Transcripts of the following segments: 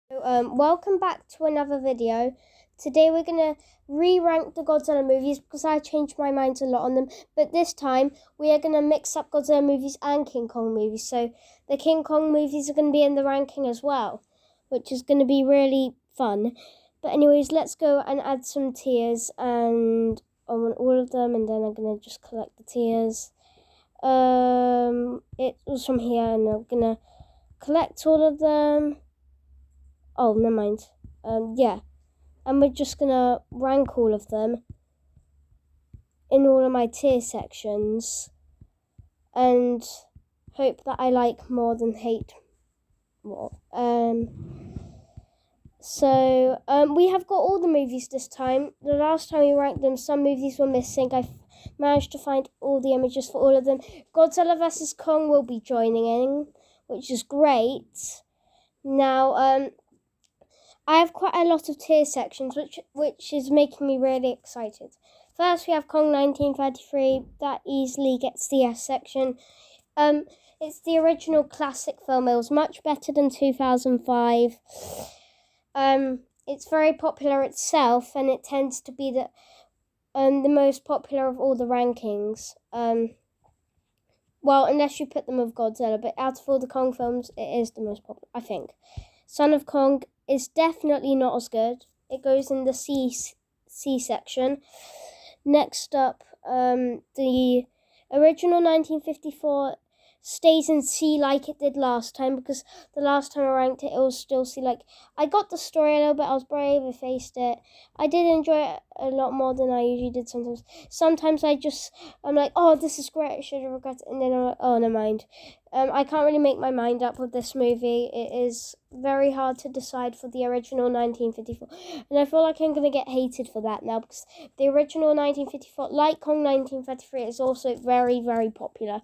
Welcome back to another video. Today we're going to re-rank the Godzilla movies because I changed my mind a lot on them. But this time we are going to mix up Godzilla movies and King Kong movies. So the King Kong movies are going to be in the ranking as well, which is going to be really fun. But anyways, let's go and add some tiers, and I want all of them, and then I'm going to just collect the tiers. It was from here, and I'm going to collect all of them. Oh, never mind. Yeah. And we're just going to rank all of them in all of my tier sections and hope that I like more than hate more. So we have got all the movies this time. The last time we ranked them, some movies were missing. I managed to find all the images for all of them. Godzilla vs. Kong will be joining in, which is great. Now, I have quite a lot of tier sections, which is making me really excited. First, we have Kong 1933. That easily gets the S section. It's the original classic film. It was much better than 2005. It's very popular itself, and it tends to be the most popular of all the rankings. Well, unless you put them with Godzilla, but out of all the Kong films, it is the most popular, I think. Son of Kong is definitely not as good. It goes in the C section. Next up, the original 1954 stays in C like it did last time, because the last time I ranked it, it was still C. Like, I got the story a little bit, I was brave, I faced it. I did enjoy it a lot more than I usually did sometimes. Sometimes I'm like, oh, this is great, I should have regretted it, and then I'm like, oh, never mind. I can't really make my mind up with this movie. It is very hard to decide for the original 1954. And I feel like I'm going to get hated for that now, because the original 1954, like Kong 1933, is also very, very popular.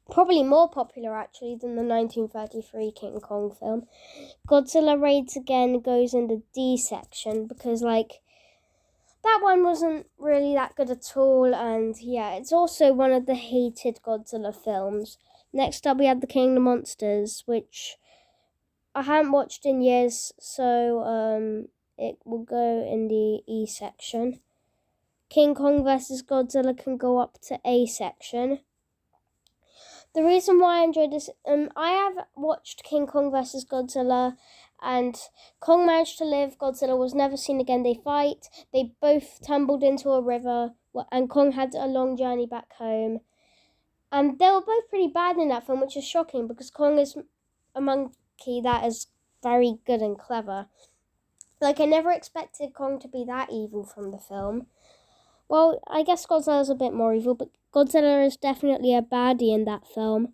Probably more popular, actually, than the 1933 King Kong film. Godzilla Raids Again goes in the D section, because, that one wasn't really that good at all, and yeah, it's also one of the hated Godzilla films. Next up, we have The King of Monsters, which I haven't watched in years, so it will go in the E section. King Kong vs. Godzilla can go up to A section. The reason why I enjoyed this, I have watched King Kong vs. Godzilla, and Kong managed to live. Godzilla was never seen again. They fight. They both tumbled into a river, and Kong had a long journey back home. And they were both pretty bad in that film, which is shocking, because Kong is a monkey that is very good and clever. Like, I never expected Kong to be that evil from the film. Well, I guess Godzilla's a bit more evil, but Godzilla is definitely a baddie in that film.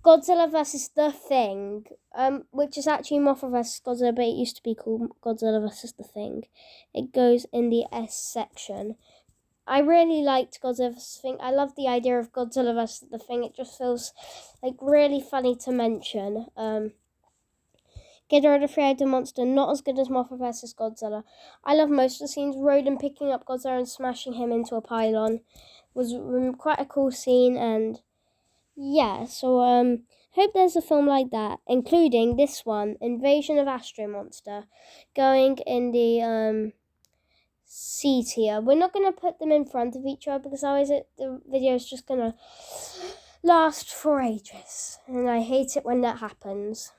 Godzilla vs. The Thing, which is actually Mothra vs. Godzilla, but it used to be called Godzilla vs. The Thing. It goes in the S section. I really liked Godzilla vs. The Thing. I love the idea of Godzilla vs. The Thing. It just feels like really funny to mention. Ghidorah the Three-Eyed Monster, not as good as Mothra vs. Godzilla. I love most of the scenes. Rodan picking up Godzilla and smashing him into a pylon was quite a cool scene, and yeah, so hope there's a film like that, including this one, Invasion of Astro Monster, going in the C tier. We're not going to put them in front of each other, because otherwise the video is just going to last for ages, and I hate it when that happens.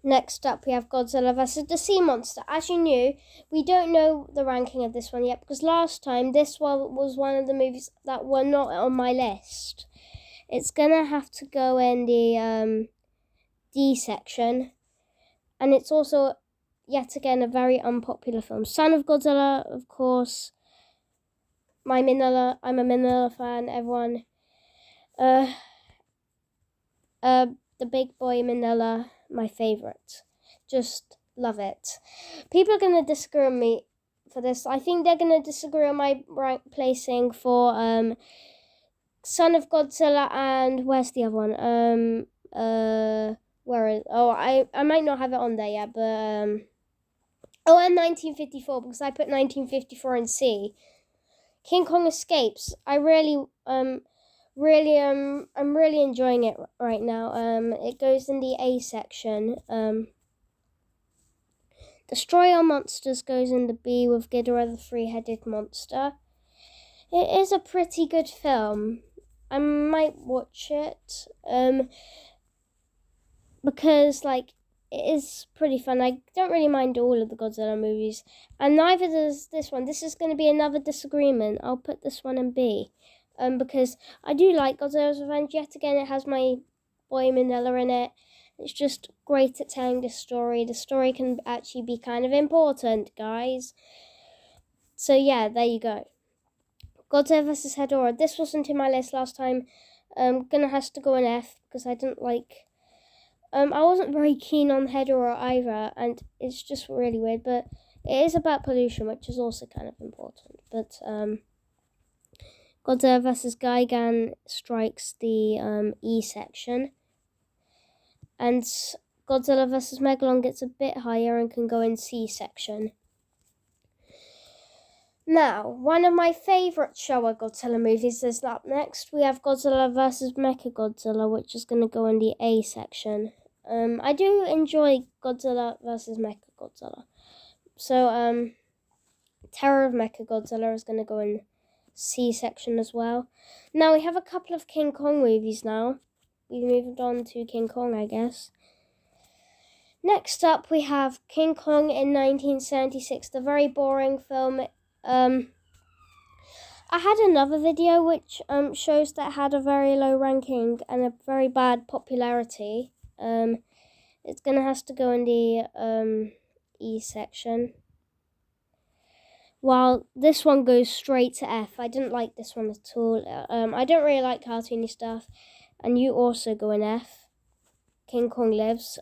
Next up, we have Godzilla vs. the Sea Monster. As you knew, we don't know the ranking of this one yet, because last time this one was one of the movies that were not on my list. It's gonna have to go in the D section, and it's also, yet again, a very unpopular film. Son of Godzilla, of course. I'm a Minilla fan, everyone. The Big Boy Minilla, my favourite. Just love it. People are going to disagree with me for this. I think they're going to disagree on my rank placing for Son of Godzilla, and where's the other one? Where is... Oh, I might not have it on there yet, but... and 1954, because I put 1954 in C. King Kong Escapes. I'm really enjoying it right now. It goes in the A section. Destroy All Monsters goes in the B with Ghidorah the three-headed monster. It is a pretty good film. I might watch it. Because like it is pretty fun. I don't really mind all of the Godzilla movies, and neither does this one. This is going to be another disagreement. I'll put this one in B, because I do like Godzilla's Revenge. Yet again, it has my boy Minilla in it. It's just great at telling the story. The story can actually be kind of important, guys. So yeah, there you go. Godzilla vs. Hedorah. This wasn't in my list last time. Gonna has to go in F because I didn't like. I wasn't very keen on Hedorah either, and it's just really weird. But it is about pollution, which is also kind of important. But Godzilla vs. Gigan strikes the E section. And Godzilla vs. Megalon gets a bit higher and can go in C section. Now, one of my favourite Showa Godzilla movies is up next. We have Godzilla vs. Mechagodzilla, which is going to go in the A section. I do enjoy Godzilla vs. Mechagodzilla. So, Terror of Mechagodzilla is going to go in C section as well. Now, we have a couple of King Kong movies now. We've moved on to King Kong, I guess. Next up, we have King Kong in 1976, the very boring film. I had another video which shows that it had a very low ranking and a very bad popularity. It's going to have to go in the E section. While this one goes straight to F. I didn't like this one at all. I don't really like cartoony stuff. And you also go in F. King Kong Lives.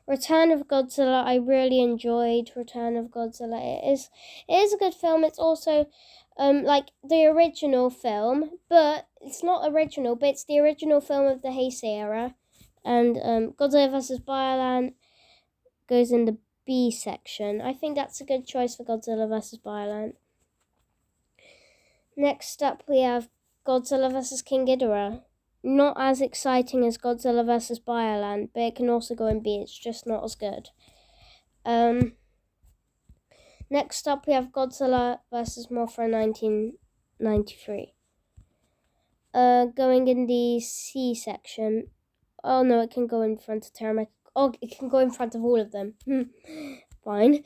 Return of Godzilla, I really enjoyed Return of Godzilla. It is a good film. It's also like the original film, but it's not original, but it's the original film of the Heisei era. And Godzilla vs. Bioland goes in the B section. I think that's a good choice for Godzilla vs. Bioland. Next up, we have Godzilla vs. King Ghidorah. Not as exciting as Godzilla vs. Bioland, but it can also go in B. It's just not as good. Next up, we have Godzilla vs. Mothra 1993. Going in the C section. Oh no, it can go in front of Terra. Oh, it can go in front of all of them. Fine.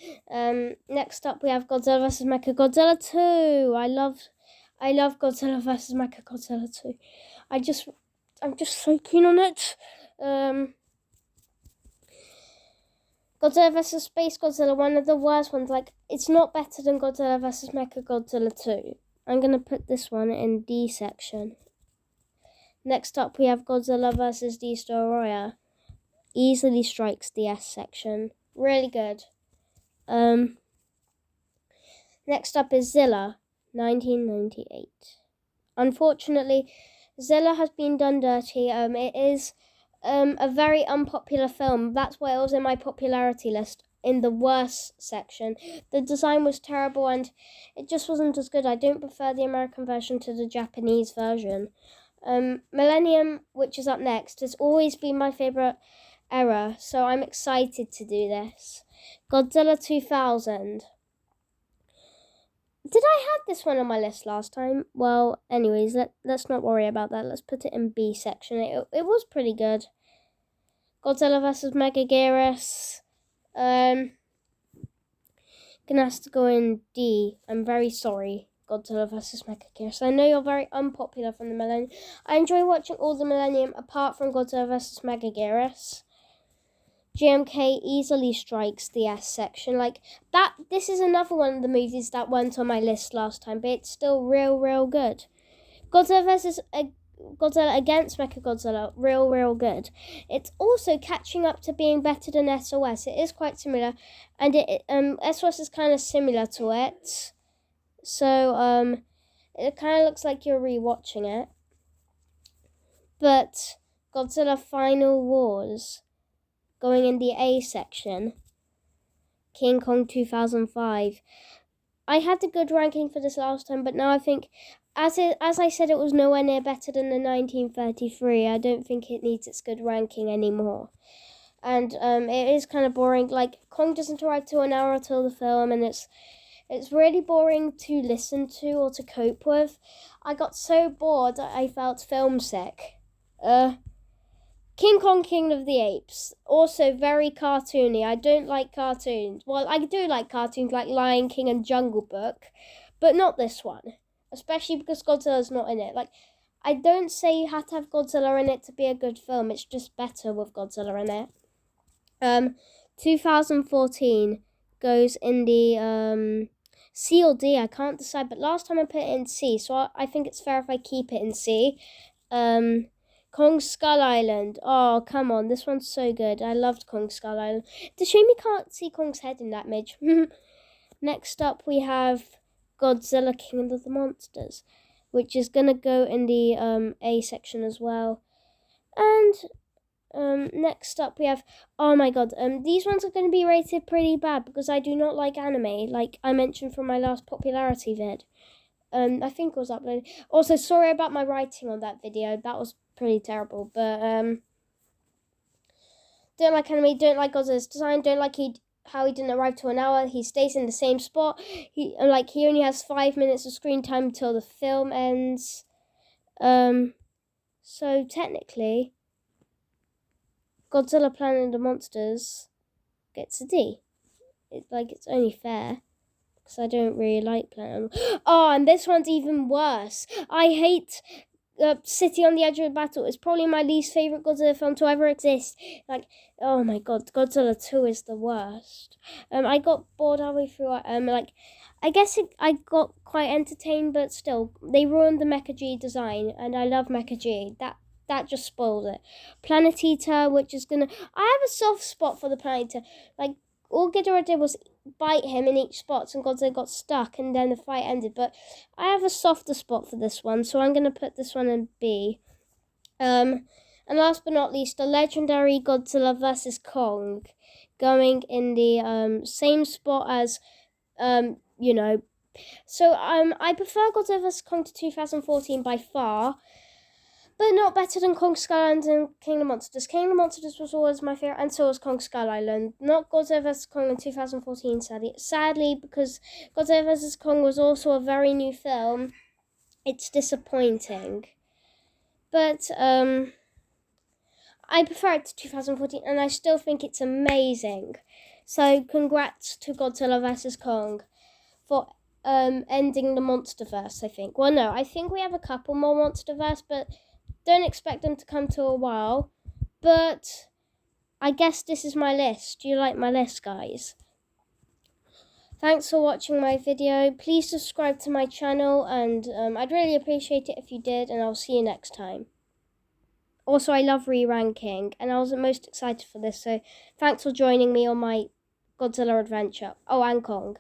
Next up, we have Godzilla vs. Mechagodzilla 2. I love Godzilla vs. Mechagodzilla 2. I'm just so keen on it. Godzilla vs. Space Godzilla, one of the worst ones. Like, it's not better than Godzilla vs. Mechagodzilla 2. I'm going to put this one in D section. Next up, we have Godzilla vs. Destroyer. Easily strikes the S section. Really good. Next up is Zilla, 1998. Unfortunately, Zilla has been done dirty. It is a very unpopular film. That's why it was in my popularity list in the worst section. The design was terrible and it just wasn't as good. I don't prefer the American version to the Japanese version. Millennium, which is up next, has always been my favourite era, so I'm excited to do this. Godzilla 2000. Did I have this one on my list last time? Well, anyways, let's not worry about that. Let's put it in B section. It was pretty good. Godzilla vs. Megaguirus. Gonna have to go in D. I'm very sorry. Godzilla vs. Megaguirus. I know you're very unpopular from the Millennium. I enjoy watching all the Millennium apart from Godzilla vs. Megaguirus. GMK easily strikes the S section. Like that, this is another one of the movies that went on my list last time, but it's still real good. Godzilla vs. Godzilla against Mechagodzilla, real good. It's also catching up to being better than SOS. It is quite similar, and SOS is kind of similar to it. So it kind of looks like you're rewatching it. But Godzilla Final Wars, going in the A section. King Kong 2005. I had a good ranking for this last time, but now I think, as I said, it was nowhere near better than the 1933. I don't think it needs its good ranking anymore. and it is kind of boring. Like, Kong doesn't arrive till an hour till the film, and it's really boring to listen to or to cope with. I got so bored that I felt film sick. King Kong, King of the Apes, also very cartoony. I don't like cartoons. Well, I do like cartoons like Lion King and Jungle Book, but not this one, especially because Godzilla's not in it. Like, I don't say you have to have Godzilla in it to be a good film. It's just better with Godzilla in it. 2014 goes in the C or D. I can't decide, but last time I put it in C, so I think it's fair if I keep it in C. Kong Skull Island. Oh, come on, this one's so good. I loved Kong Skull Island. It's a shame you can't see Kong's head in that image. Next up, we have Godzilla King of the Monsters, which is gonna go in the A section as well. And next up we have, oh my god, these ones are going to be rated pretty bad because I do not like anime, like I mentioned from my last popularity vid. I think it was uploaded. Also, sorry about my writing on that video. That was pretty terrible. But don't like anime. Don't like Godzilla's design. Don't like how he didn't arrive to an hour. He stays in the same spot. He only has 5 minutes of screen time until the film ends. So technically, Godzilla Planet of the Monsters gets a D. It's only fair. Because I don't really like Planet. Oh, and this one's even worse. I hate City on the Edge of the Battle. It's probably my least favourite Godzilla film to ever exist. Like, oh my god, Godzilla 2 is the worst. I got bored halfway through it. I guess I got quite entertained, but still, they ruined the Mecha G design, and I love Mecha G. That just spoiled it. Planet Eater, which is gonna... I have a soft spot for the Planet Eater. Like, all Ghidorah did was bite him in each spot, and Godzilla got stuck, and then the fight ended. But I have a softer spot for this one, so I'm going to put this one in B. And last but not least, the legendary Godzilla vs. Kong, going in the same spot as, So I prefer Godzilla vs. Kong to 2014 by far, but not better than Kong Skull Island and King of the Monsters. King of the Monsters was always my favourite, and so was Kong Skull Island. Not Godzilla vs. Kong in 2014, sadly, because Godzilla vs. Kong was also a very new film. It's disappointing. But I prefer it to 2014, and I still think it's amazing. So congrats to Godzilla vs. Kong for ending the Monsterverse, I think. Well, no, I think we have a couple more Monsterverse, but don't expect them to come to a while. But I guess this is my list. Do you like my list, guys? Thanks for watching my video. Please subscribe to my channel, and I'd really appreciate it if you did, and I'll see you next time. Also, I love Reranking, and I was most excited for this, so thanks for joining me on my Godzilla adventure. Oh, and Kong.